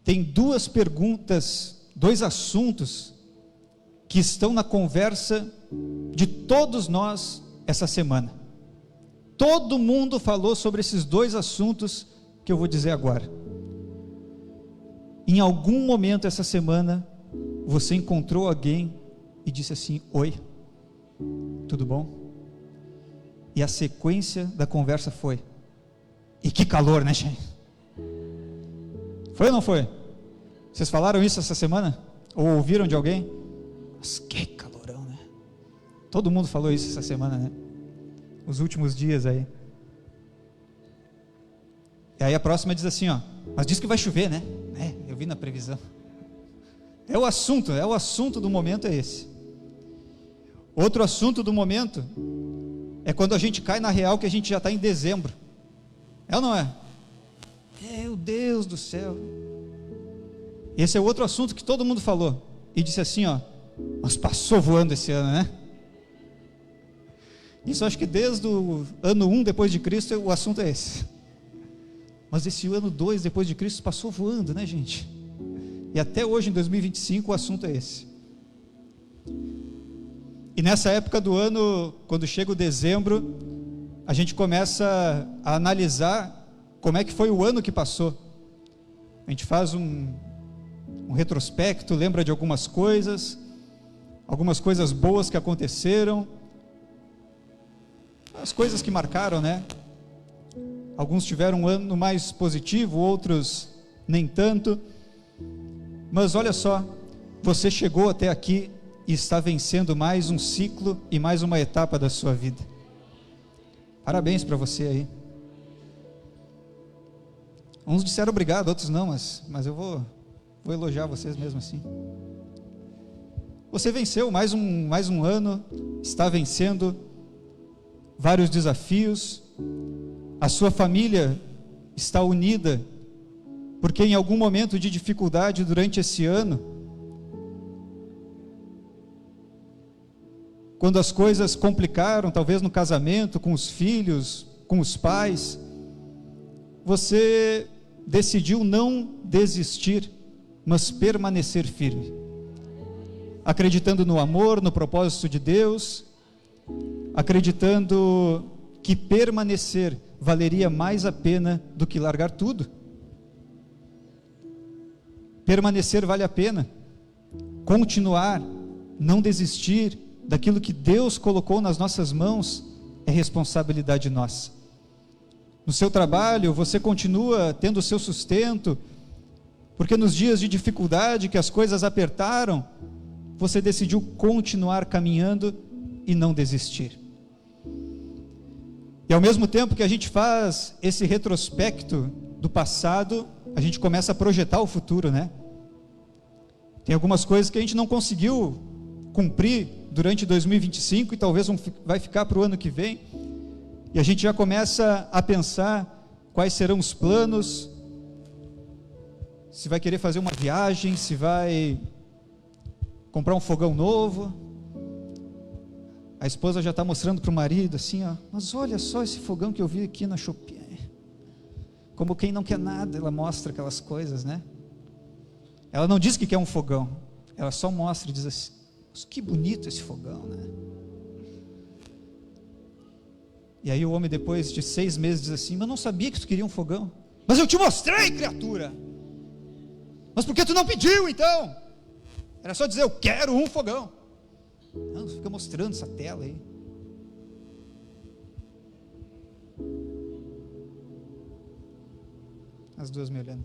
tem duas perguntas, dois assuntos que estão na conversa de todos nós essa semana. Todo mundo falou sobre esses dois assuntos que eu vou dizer agora. Em algum momento essa semana, você encontrou alguém e disse assim: oi, tudo bom? E a sequência da conversa foi: e que calor, né, gente? Foi ou não foi? Vocês falaram isso essa semana? Ou ouviram de alguém? Mas que calorão, né? Todo mundo falou isso essa semana, né? Os últimos dias aí. E aí a próxima diz assim, ó: mas diz que vai chover, né? Eu vi na previsão. É o assunto do momento é esse. Outro assunto do momento é quando a gente cai na real que a gente já está em dezembro. É ou não é? Meu Deus do céu. Esse é outro assunto que todo mundo falou. E disse assim, ó: mas passou voando esse ano, né? Isso acho que desde o ano 1 depois de Cristo o assunto é esse. Mas esse ano 2 depois de Cristo passou voando, né, gente? E até hoje, em 2025, o assunto é esse. E nessa época do ano, quando chega o dezembro, a gente começa a analisar como é que foi o ano que passou. A gente faz um retrospecto, lembra de algumas coisas boas que aconteceram, as coisas que marcaram, né? Alguns tiveram um ano mais positivo, outros nem tanto. Mas olha só, você chegou até aqui e está vencendo mais um ciclo e mais uma etapa da sua vida. Parabéns para você aí. Uns disseram obrigado, outros não, mas eu vou elogiar vocês mesmo assim. Você venceu mais um ano, está vencendo vários desafios. A sua família está unida, porque em algum momento de dificuldade durante esse ano, quando as coisas complicaram, talvez no casamento, com os filhos, com os pais, você decidiu não desistir, mas permanecer firme, acreditando no amor, no propósito de Deus, acreditando que permanecer valeria mais a pena do que largar tudo. Permanecer vale a pena. Continuar, não desistir daquilo que Deus colocou nas nossas mãos é responsabilidade nossa. No seu trabalho, você continua tendo o seu sustento, porque nos dias de dificuldade, que as coisas apertaram, você decidiu continuar caminhando e não desistir. E ao mesmo tempo que a gente faz esse retrospecto do passado, a gente começa a projetar o futuro, né? Tem algumas coisas que a gente não conseguiu cumprir durante 2025 e talvez vai ficar para o ano que vem, e a gente já começa a pensar quais serão os planos, se vai querer fazer uma viagem, se vai comprar um fogão novo. A esposa já está mostrando para o marido assim, ó: mas olha só esse fogão que eu vi aqui na Shopee. Como quem não quer nada, ela mostra aquelas coisas, né? Ela não diz que quer um fogão, ela só mostra e diz assim: mas que bonito esse fogão, né? E aí o homem, depois de 6 meses, diz assim: mas eu não sabia que tu queria um fogão. Mas eu te mostrei, criatura. Mas por que tu não pediu então? Era só dizer: eu quero um fogão. Não, fica mostrando essa tela aí. As duas me olhando.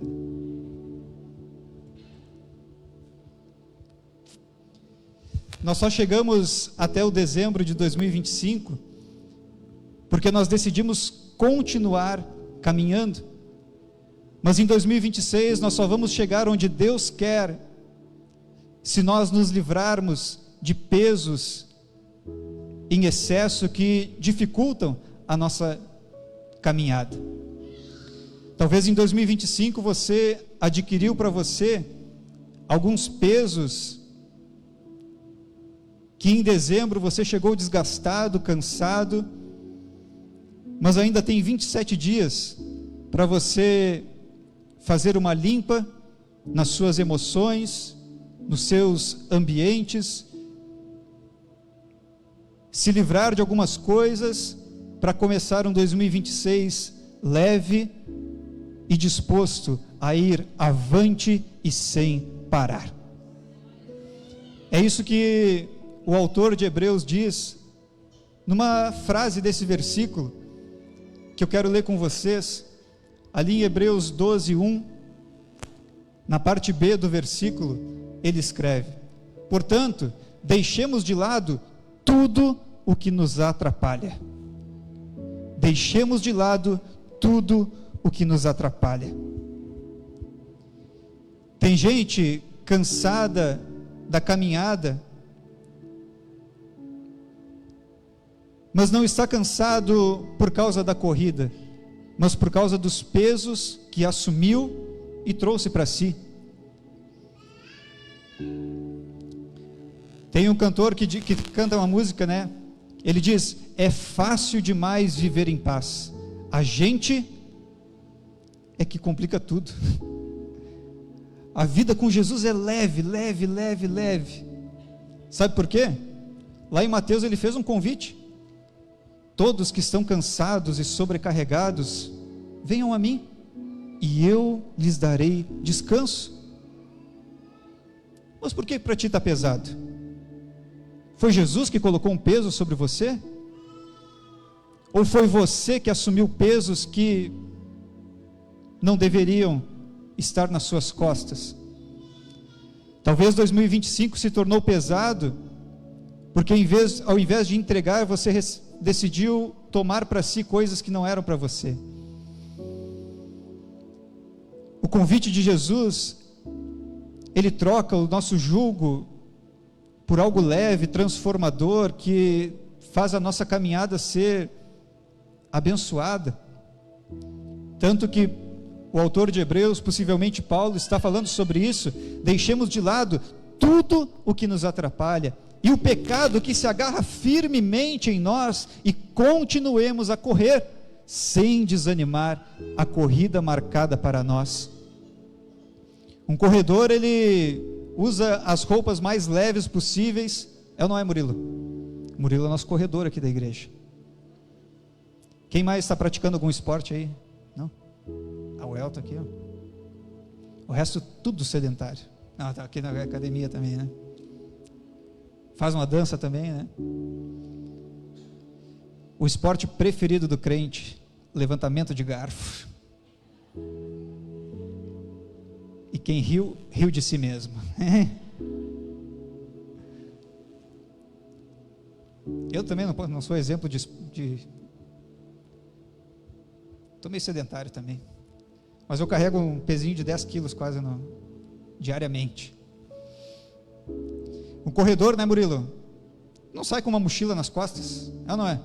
Nós só chegamos até o dezembro de 2025 porque nós decidimos continuar caminhando. Mas em 2026 nós só vamos chegar onde Deus quer se nós nos livrarmos de pesos em excesso que dificultam a nossa caminhada. Talvez em 2025 você adquiriu para você alguns pesos que em dezembro você chegou desgastado, cansado, mas ainda tem 27 dias para você fazer uma limpa nas suas emoções, nos seus ambientes, se livrar de algumas coisas para começar um 2026 leve e disposto a ir avante e sem parar. É isso que o autor de Hebreus diz numa frase desse versículo que eu quero ler com vocês, ali em Hebreus 12:1, na parte B do versículo, ele escreve: portanto, deixemos de lado tudo o que nos atrapalha. Deixemos de lado tudo o que nos atrapalha. Tem gente cansada da caminhada, mas não está cansado por causa da corrida, mas por causa dos pesos que assumiu e trouxe para si. Tem um cantor que canta uma música, né? Ele diz: é fácil demais viver em paz, a gente é que complica tudo. A vida com Jesus é leve, leve, leve, leve. Sabe por quê? Lá em Mateus ele fez um convite: todos que estão cansados e sobrecarregados, venham a mim, e eu lhes darei descanso. Mas por que para ti está pesado? Foi Jesus que colocou um peso sobre você? Ou foi você que assumiu pesos que não deveriam estar nas suas costas? Talvez 2025 se tornou pesado, porque ao invés de entregar, você decidiu tomar para si coisas que não eram para você. O convite de Jesus, ele troca o nosso jugo por algo leve, transformador, que faz a nossa caminhada ser abençoada. Tanto que o autor de Hebreus, possivelmente Paulo, está falando sobre isso: deixemos de lado tudo o que nos atrapalha e o pecado que se agarra firmemente em nós, e continuemos a correr, sem desanimar, a corrida marcada para nós. Um corredor, ele usa as roupas mais leves possíveis, é ou não é, Murilo? Murilo é nosso corredor aqui da igreja. Quem mais está praticando algum esporte aí? Não? O Elton aqui, ó. O resto tudo sedentário. Não, está aqui na academia também, né? Faz uma dança também, né? O esporte preferido do crente: levantamento de garfo. E quem riu, riu de si mesmo. Eu também não sou exemplo de estou meio sedentário também, mas eu carrego um pezinho de 10 quilos quase diariamente. Um corredor, né, Murilo? Não sai com uma mochila nas costas, é ou não é?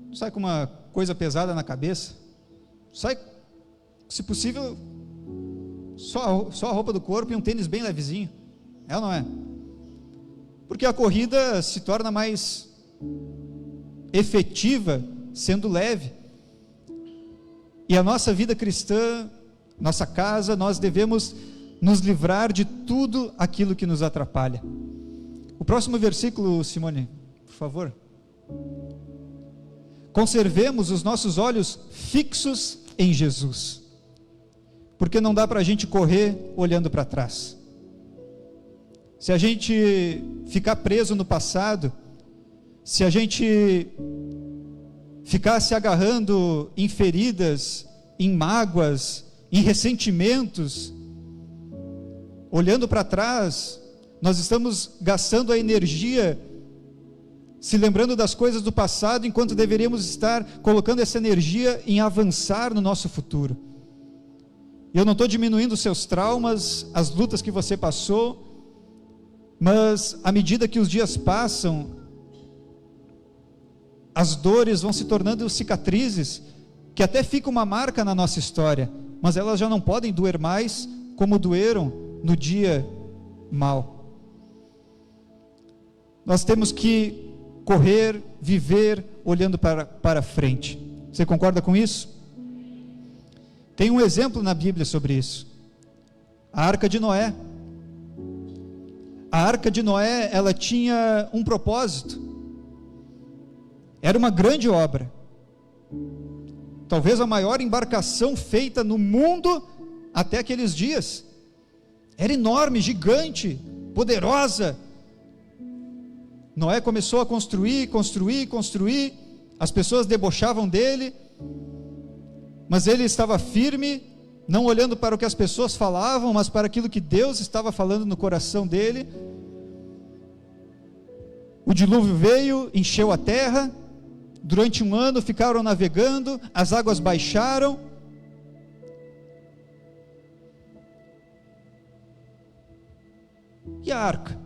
Não sai com uma coisa pesada na cabeça. Sai, se possível, só a roupa do corpo e um tênis bem levezinho, é ou não é? Porque a corrida se torna mais efetiva sendo leve. E a nossa vida cristã, nossa casa, nós devemos nos livrar de tudo aquilo que nos atrapalha. O próximo versículo, Simone, por favor. Conservemos os nossos olhos fixos em Jesus, porque não dá para a gente correr olhando para trás. Se a gente ficar preso no passado, se a gente ficar se agarrando em feridas, em mágoas, em ressentimentos, olhando para trás, nós estamos gastando a energia se lembrando das coisas do passado, enquanto deveríamos estar colocando essa energia em avançar no nosso futuro. Eu não estou diminuindo os seus traumas, as lutas que você passou, mas à medida que os dias passam, as dores vão se tornando cicatrizes, que até fica uma marca na nossa história, mas elas já não podem doer mais como doeram no dia mau. Nós temos que correr, viver olhando para frente. Você concorda com isso? Tem um exemplo na Bíblia sobre isso. A Arca de Noé. A Arca de Noé, ela tinha um propósito. Era uma grande obra. Talvez a maior embarcação feita no mundo até aqueles dias. Era enorme, gigante, poderosa. Noé começou a construir. As pessoas debochavam dele, mas ele estava firme, não olhando para o que as pessoas falavam, mas para aquilo que Deus estava falando no coração dele. O dilúvio veio, encheu a terra. Durante 1 ano ficaram navegando, as águas baixaram. E a arca?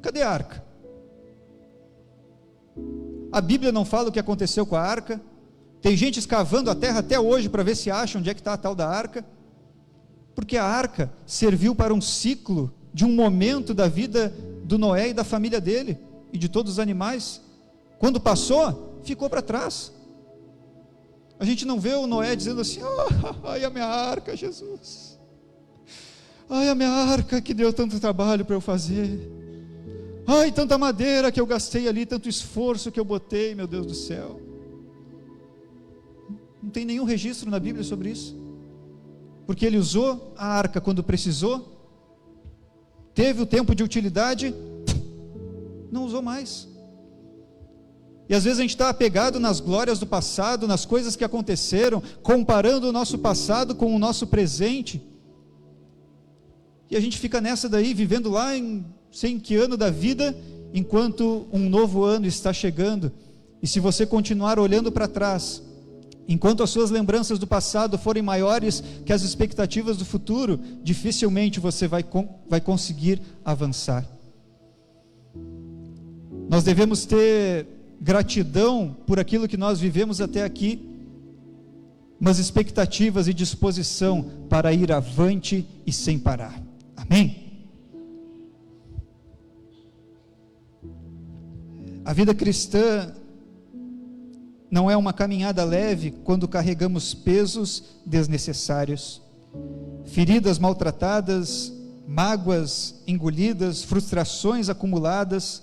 Cadê a arca? A Bíblia não fala o que aconteceu com a arca. Tem gente escavando a terra até hoje para ver se acha onde é que está a tal da arca. Porque a arca serviu para um ciclo, de um momento da vida do Noé e da família dele, e de todos os animais. Quando passou, ficou para trás. A gente não vê o Noé dizendo assim: ai, a minha arca, Jesus. Ai, a minha arca que deu tanto trabalho para eu fazer. Ai, tanta madeira que eu gastei ali, tanto esforço que eu botei, meu Deus do céu. Não tem nenhum registro na Bíblia sobre isso. Porque ele usou a arca quando precisou, teve o tempo de utilidade, não usou mais. E às vezes a gente está apegado nas glórias do passado, nas coisas que aconteceram, comparando o nosso passado com o nosso presente. E a gente fica nessa daí, vivendo lá em sei que ano da vida, enquanto um novo ano está chegando. E se você continuar olhando para trás, enquanto as suas lembranças do passado forem maiores que as expectativas do futuro, dificilmente você vai conseguir avançar. Nós devemos ter gratidão por aquilo que nós vivemos até aqui, mas expectativas e disposição para ir avante e sem parar. Amém? A vida cristã não é uma caminhada leve quando carregamos pesos desnecessários, feridas maltratadas, mágoas engolidas, frustrações acumuladas.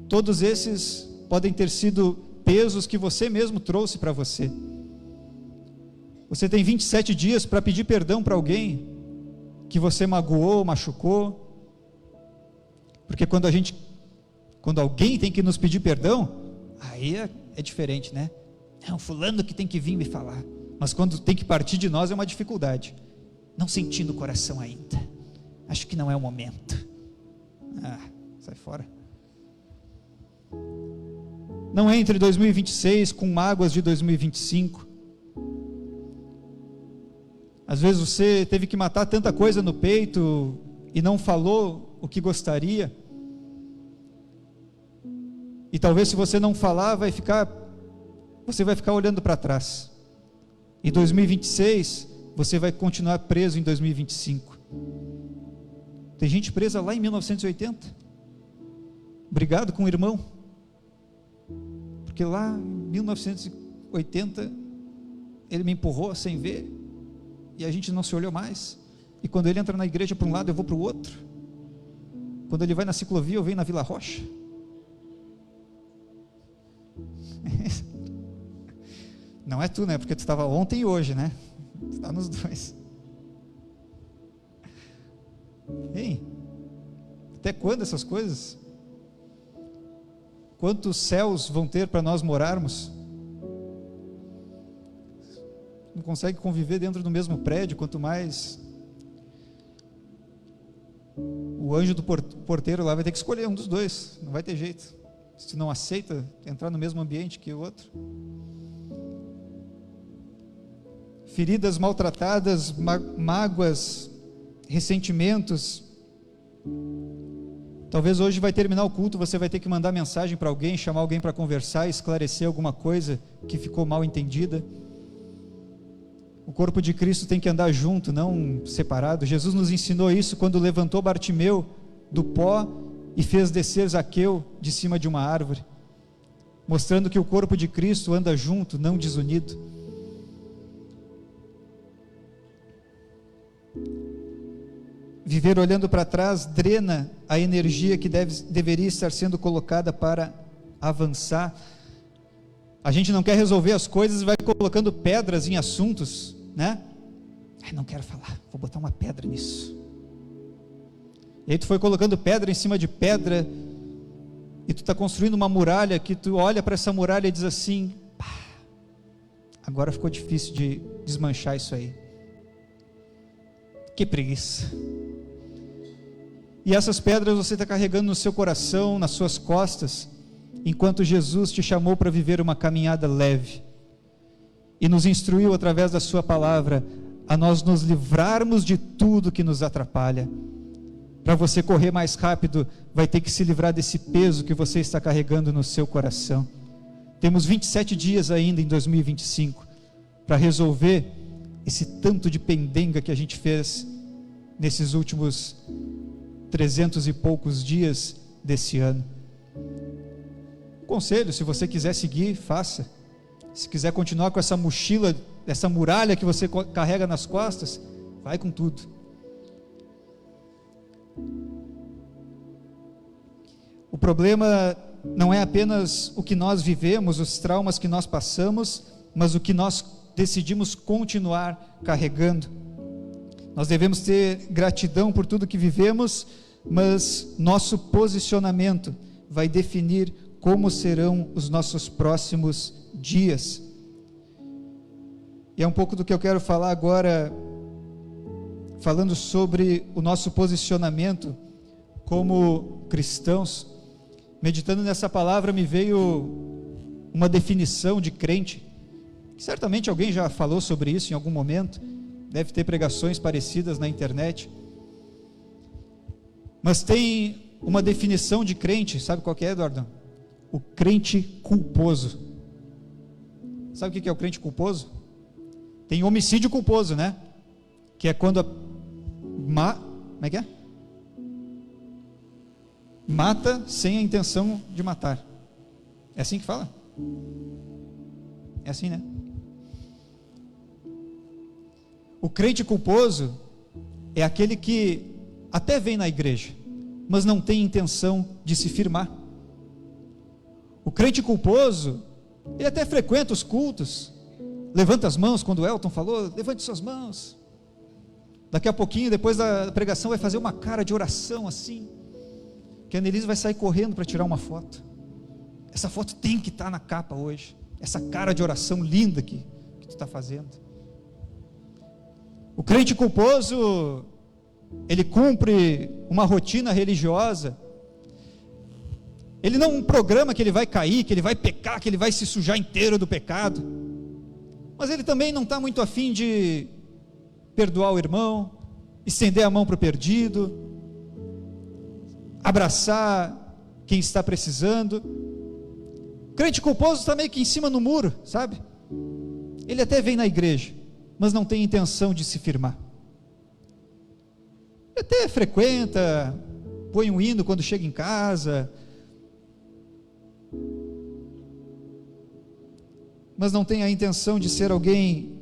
Todos esses podem ter sido pesos que você mesmo trouxe para você. Você tem 27 dias para pedir perdão para alguém que você magoou, machucou. Porque quando alguém tem que nos pedir perdão, aí é diferente, né? É um fulano que tem que vir me falar. Mas quando tem que partir de nós é uma dificuldade. Não senti no coração ainda. Acho que não é o momento. Sai fora. Não entre 2026 com mágoas de 2025. Às vezes você teve que matar tanta coisa no peito e não falou o que gostaria. E talvez se você não falar, você vai ficar olhando para trás. Em 2026, você vai continuar preso em 2025. Tem gente presa lá em 1980. Brigado com o irmão. Porque lá em 1980, ele me empurrou sem ver, e a gente não se olhou mais. E quando ele entra na igreja para um lado, eu vou para o outro. Quando ele vai na ciclovia, eu venho na Vila Rocha. Não é tu, né? Porque tu estava ontem e hoje, né? Tu está nos dois. Ei, até quando essas coisas? Quantos céus vão ter para nós morarmos? Não consegue conviver dentro do mesmo prédio, quanto mais o anjo do porteiro lá vai ter que escolher um dos dois, não vai ter jeito. Se não aceita entrar no mesmo ambiente que o outro. Feridas maltratadas, mágoas, ressentimentos. Talvez hoje vai terminar o culto, você vai ter que mandar mensagem para alguém, chamar alguém para conversar, esclarecer alguma coisa que ficou mal entendida. O corpo de Cristo tem que andar junto, não separado. Jesus nos ensinou isso quando levantou Bartimeu do pó e fez descer Zaqueu de cima de uma árvore, mostrando que o corpo de Cristo anda junto, não desunido. viver olhando para trás drena a energia que deveria estar sendo colocada para avançar. A gente não quer resolver as coisas e vai colocando pedras em assuntos, né? Não quero falar, vou botar uma pedra nisso. E aí tu foi colocando pedra em cima de pedra, e tu está construindo uma muralha que tu olha para essa muralha e diz assim: agora ficou difícil de desmanchar isso aí. Que preguiça. E essas pedras você está carregando no seu coração, nas suas costas, enquanto Jesus te chamou para viver uma caminhada leve, e nos instruiu através da sua palavra, a nós nos livrarmos de tudo que nos atrapalha. Para você correr mais rápido, vai ter que se livrar desse peso que você está carregando no seu coração. Temos 27 dias ainda em 2025, para resolver esse tanto de pendenga que a gente fez nesses últimos 300 e poucos dias desse ano. Conselho, se você quiser seguir, faça. Se quiser continuar com essa mochila, essa muralha que você carrega nas costas, vai com tudo. O problema não é apenas o que nós vivemos, os traumas que nós passamos, mas o que nós decidimos continuar carregando. Nós devemos ter gratidão por tudo que vivemos, mas nosso posicionamento vai definir como serão os nossos próximos dias. E é um pouco do que eu quero falar agora, falando sobre o nosso posicionamento como cristãos. Meditando nessa palavra, me veio uma definição de crente. Certamente alguém já falou sobre isso em algum momento, deve ter pregações parecidas na internet. Mas tem uma definição de crente, sabe qual que é, Eduardo? O crente culposo. Sabe o que é o crente culposo? Tem homicídio culposo, né? Que é quando como é que é? Mata sem a intenção de matar. É assim que fala? É assim, né? O crente culposo é aquele que até vem na igreja, mas não tem intenção de se firmar. O crente culposo, ele até frequenta os cultos, levanta as mãos, quando o Elton falou, levante suas mãos. Daqui a pouquinho, depois da pregação, vai fazer uma cara de oração assim, que a Annelise vai sair correndo para tirar uma foto. Essa foto tem que estar na capa hoje, essa cara de oração linda que tu está fazendo. O crente culposo, ele cumpre uma rotina religiosa, ele não programa que ele vai cair, que ele vai pecar, que ele vai se sujar inteiro do pecado, mas ele também não está muito afim de perdoar o irmão, estender a mão para o perdido, abraçar quem está precisando. O crente culposo está meio que em cima no muro, sabe? Ele até vem na igreja, mas não tem intenção de se firmar. Ele até frequenta, põe um hino quando chega em casa, mas não tem a intenção de ser alguém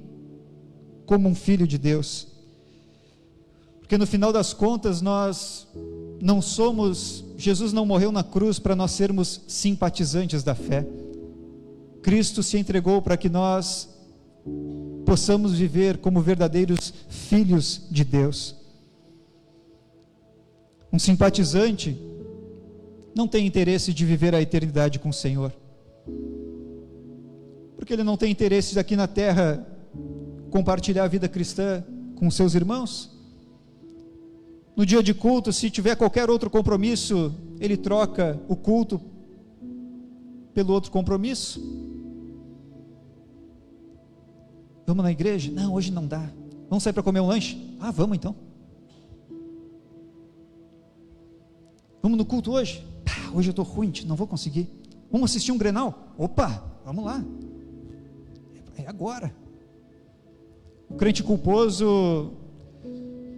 como um filho de Deus. Porque no final das contas nós não somos, Jesus não morreu na cruz para nós sermos simpatizantes da fé. Cristo se entregou para que nós possamos viver como verdadeiros filhos de Deus. Um simpatizante não tem interesse de viver a eternidade com o Senhor, porque ele não tem interesse de aqui na terra compartilhar a vida cristã com seus irmãos. No dia de culto, se tiver qualquer outro compromisso, ele troca o culto pelo outro compromisso. Vamos na igreja? Não, hoje não dá. Vamos sair para comer um lanche? Ah, vamos então. Vamos no culto hoje? Hoje eu estou ruim, não vou conseguir. Vamos assistir um Grenal? Opa, vamos lá. É agora. O crente culposo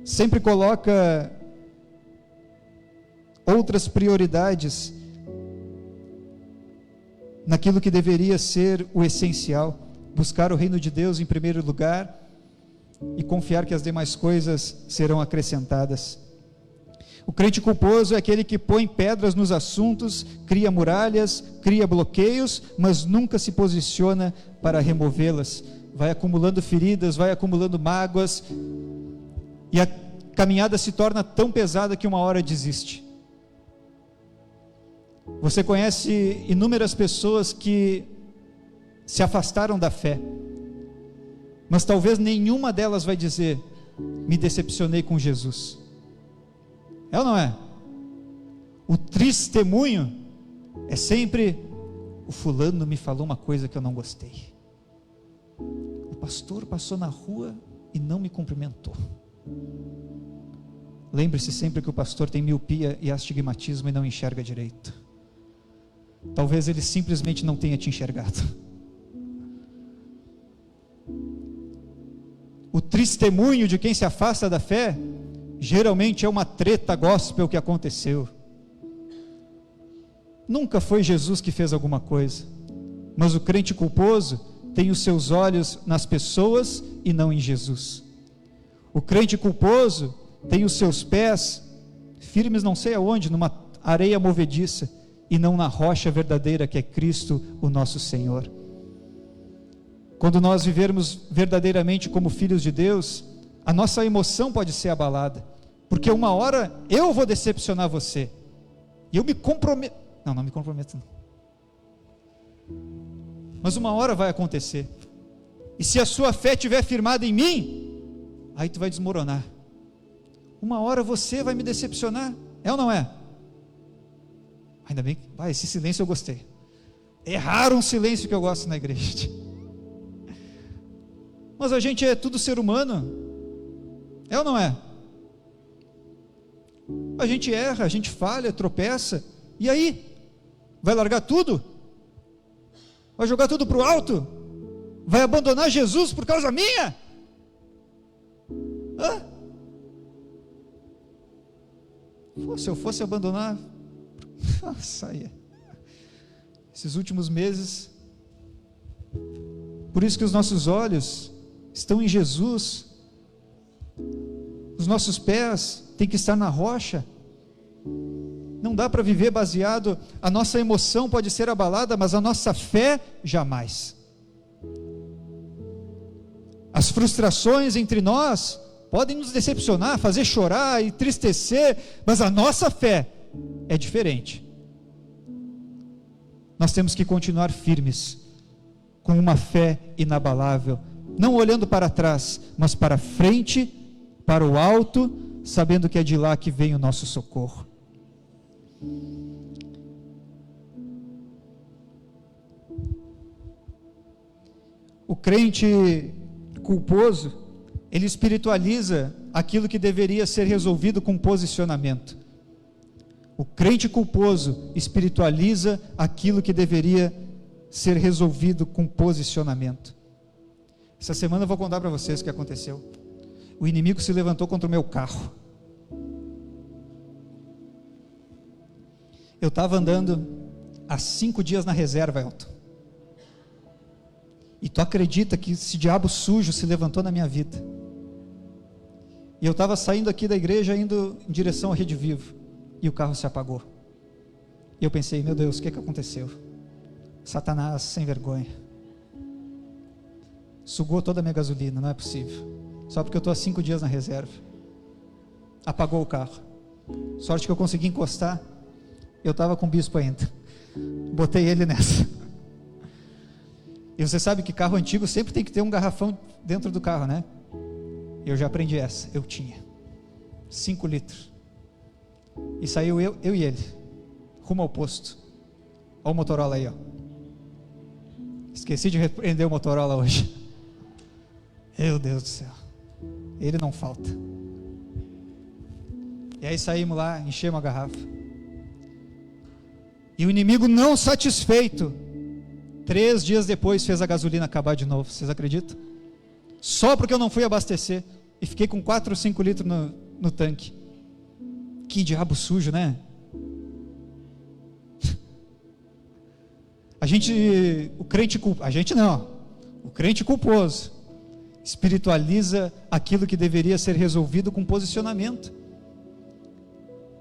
sempre coloca outras prioridades naquilo que deveria ser o essencial, buscar o reino de Deus em primeiro lugar e confiar que as demais coisas serão acrescentadas. O crente culposo é aquele que põe pedras nos assuntos, cria muralhas, cria bloqueios, mas nunca se posiciona para removê-las. Vai acumulando feridas, vai acumulando mágoas, e a caminhada se torna tão pesada que uma hora desiste. Você conhece inúmeras pessoas que se afastaram da fé, mas talvez nenhuma delas vai dizer: me decepcionei com Jesus. É ou não é? O testemunho é sempre: o fulano me falou uma coisa que eu não gostei, o pastor passou na rua e não me cumprimentou. Lembre-se sempre que o pastor tem miopia e astigmatismo e não enxerga direito. Talvez ele simplesmente não tenha te enxergado. O testemunho de quem se afasta da fé geralmente é uma treta gospel que aconteceu. Nunca foi Jesus que fez alguma coisa, mas o crente culposo tem os seus olhos nas pessoas e não em Jesus. O crente culposo tem os seus pés firmes não sei aonde, numa areia movediça, e não na rocha verdadeira que é Cristo, o nosso Senhor. Quando nós vivermos verdadeiramente como filhos de Deus, a nossa emoção pode ser abalada, porque uma hora eu vou decepcionar você, e eu me comprometo, não me comprometo não, mas uma hora vai acontecer, e se a sua fé estiver firmada em mim, aí tu vai desmoronar. Uma hora você vai me decepcionar, é ou não é? Ainda bem que, esse silêncio eu gostei. É raro um silêncio que eu gosto na igreja. Mas a gente é tudo ser humano, é ou não é? A gente erra, a gente falha, tropeça, e aí? Vai largar tudo? Vai jogar tudo para o alto? Vai abandonar Jesus por causa minha? Se eu fosse abandonar, saia. Esses últimos meses, por isso que os nossos olhos estão em Jesus, os nossos pés têm que estar na rocha. Não dá para viver baseado, a nossa emoção pode ser abalada, mas a nossa fé jamais. As frustrações entre nós podem nos decepcionar, fazer chorar, entristecer, mas a nossa fé é diferente. Nós temos que continuar firmes, com uma fé inabalável, não olhando para trás, mas para frente, para o alto, sabendo que é de lá que vem o nosso socorro. O crente culposo, ele espiritualiza aquilo que deveria ser resolvido com posicionamento. O crente culposo espiritualiza aquilo que deveria ser resolvido com posicionamento. Essa semana eu vou contar para vocês o que aconteceu. O inimigo se levantou contra o meu carro. Eu estava andando há 5 dias na reserva, Elton. E tu acredita que esse diabo sujo se levantou na minha vida? E eu estava saindo aqui da igreja, indo em direção à Rede Vivo, e o carro se apagou. E eu pensei: meu Deus, o que aconteceu? Satanás sem vergonha sugou toda a minha gasolina, não é possível, só porque eu estou há 5 dias na reserva. Apagou o carro. Sorte que eu consegui encostar. Eu estava com o bispo ainda, botei ele nessa. E você sabe que carro antigo sempre tem que ter um garrafão dentro do carro, né? Eu já aprendi essa, eu tinha 5 litros, e saiu eu e ele, rumo ao posto. Olha o Motorola aí, ó. Esqueci de repreender o Motorola hoje. Meu Deus do céu, ele não falta. E aí saímos lá, enchemos a garrafa, e o inimigo, não satisfeito, 3 dias depois fez a gasolina acabar de novo. Vocês acreditam? Só porque eu não fui abastecer, e fiquei com 4 ou 5 litros no tanque. Que diabo sujo, né? O crente culposo espiritualiza aquilo que deveria ser resolvido com posicionamento.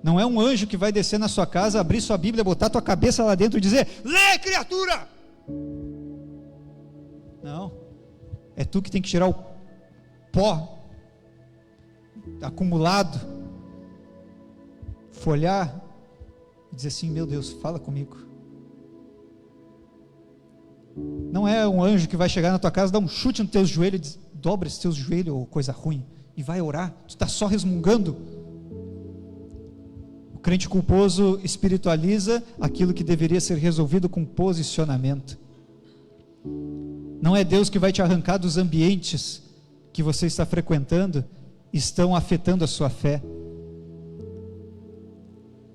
Não é um anjo que vai descer na sua casa, abrir sua Bíblia, botar tua cabeça lá dentro e dizer: lê, criatura! Não, é tu que tem que tirar o pó acumulado, folhar e dizer assim: meu Deus, fala comigo. Não é um anjo que vai chegar na tua casa, dar um chute nos teus joelhos, dobra os teus joelhos, ou coisa ruim, e vai orar. Tu está só resmungando. O crente culposo espiritualiza aquilo que deveria ser resolvido com posicionamento. Não é Deus que vai te arrancar dos ambientes que você está frequentando, estão afetando a sua fé.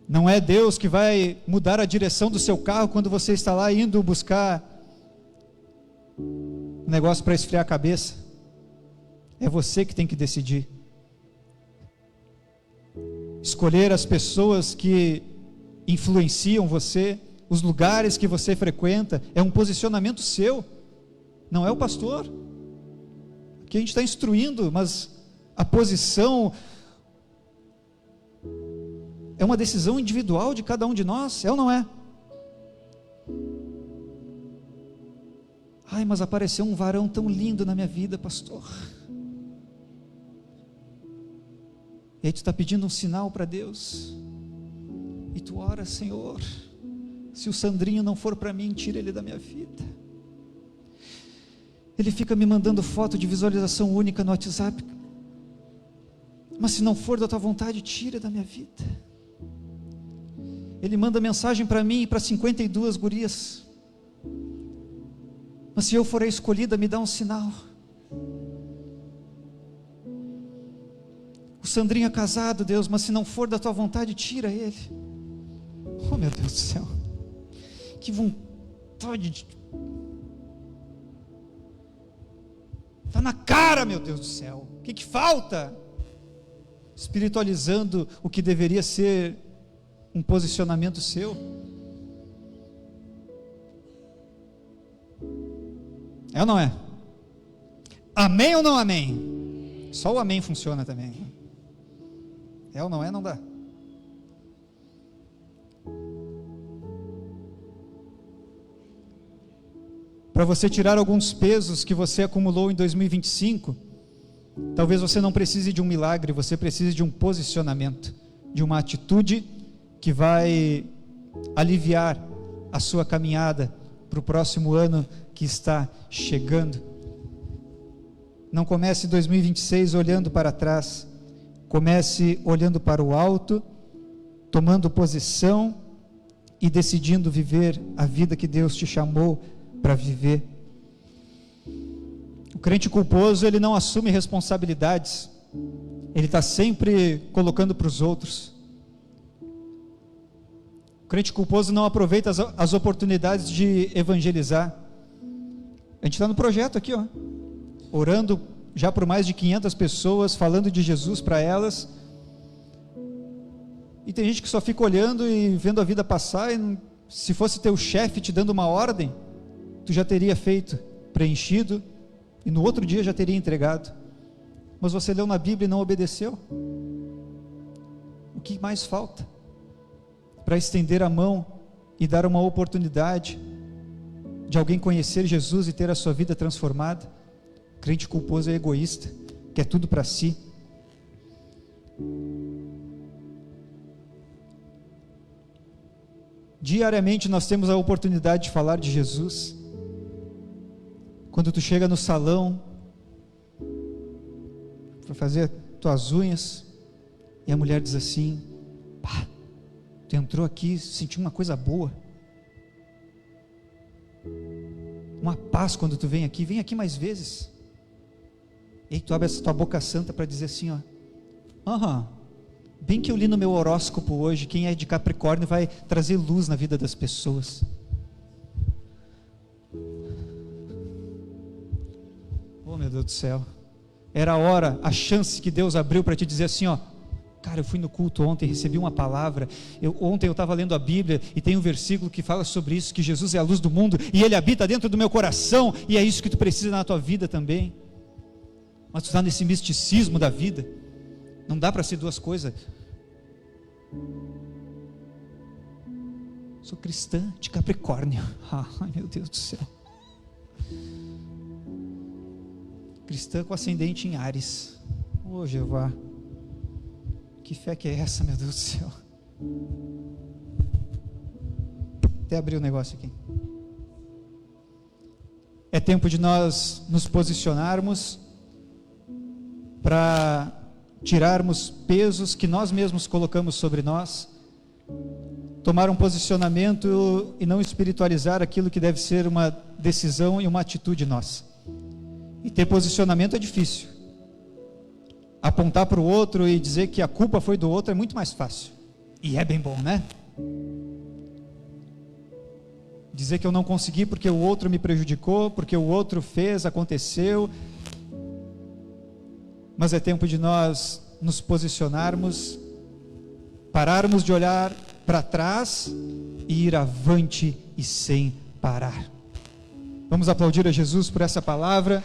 Não é Deus que vai mudar a direção do seu carro quando você está lá indo buscar um negócio para esfriar a cabeça. É você que tem que decidir. Escolher as pessoas que influenciam você, os lugares que você frequenta, é um posicionamento seu, não é o pastor. Aqui a gente está instruindo, mas a posição é uma decisão individual de cada um de nós, é ou não é? Ai, mas apareceu um varão tão lindo na minha vida, pastor. E aí tu está pedindo um sinal para Deus, e tu ora: Senhor, se o Sandrinho não for para mim, tira ele da minha vida. Ele fica me mandando foto de visualização única no WhatsApp, mas se não for da tua vontade, tira da minha vida. Ele manda mensagem para mim e para 52 gurias, mas se eu for a escolhida, me dá um sinal. O Sandrinho é casado, Deus, mas se não for da tua vontade, tira ele. Oh, meu Deus do céu, que vontade de... está na cara, meu Deus do céu, o que falta? Espiritualizando o que deveria ser um posicionamento seu. É ou não é? Amém ou não amém? Só o amém funciona também. É ou não é? Não dá. Para você tirar alguns pesos que você acumulou em 2025, talvez você não precise de um milagre, você precise de um posicionamento, de uma atitude que vai aliviar a sua caminhada para o próximo ano que está chegando. Não comece 2026 olhando para trás, comece olhando para o alto, tomando posição e decidindo viver a vida que Deus te chamou para viver. O crente culposo, ele não assume responsabilidades, ele está sempre colocando para os outros. O crente culposo não aproveita as oportunidades de evangelizar. A gente está no projeto aqui, orando já por mais de 500 pessoas, falando de Jesus para elas, e tem gente que só fica olhando e vendo a vida passar, e se fosse teu chefe te dando uma ordem, tu já teria feito, preenchido, e no outro dia já teria entregado, mas você leu na Bíblia e não obedeceu. O que mais falta para estender a mão e dar uma oportunidade de alguém conhecer Jesus e ter a sua vida transformada? O crente culposo é egoísta, quer tudo para si. Diariamente nós temos a oportunidade de falar de Jesus. Quando tu chega no salão para fazer tuas unhas, e a mulher diz assim: pá, tu entrou aqui, sentiu uma coisa boa, uma paz quando tu vem aqui mais vezes. E aí tu abre essa tua boca santa para dizer assim: bem que eu li no meu horóscopo hoje, quem é de Capricórnio vai trazer luz na vida das pessoas. Oh, meu Deus do céu, era a hora, a chance que Deus abriu para te dizer assim: cara, eu fui no culto ontem, recebi uma palavra, ontem eu estava lendo a Bíblia, e tem um versículo que fala sobre isso, que Jesus é a luz do mundo, e Ele habita dentro do meu coração, e é isso que tu precisa na tua vida também. Mas tu está nesse misticismo da vida, não dá para ser duas coisas. Sou cristã de Capricórnio. Ai, meu Deus do céu. Cristã com ascendente em Áries. Ô, Jeová. Que fé que é essa, meu Deus do céu? Até abrir o negócio aqui. É tempo de nós nos posicionarmos para tirarmos pesos que nós mesmos colocamos sobre nós, tomar um posicionamento e não espiritualizar aquilo que deve ser uma decisão e uma atitude nossa. E ter posicionamento é difícil. Apontar para o outro e dizer que a culpa foi do outro é muito mais fácil. E é bem bom, né? Dizer que eu não consegui porque o outro me prejudicou, porque o outro fez, aconteceu. Mas é tempo de nós nos posicionarmos, pararmos de olhar para trás e ir avante e sem parar. Vamos aplaudir a Jesus por essa palavra.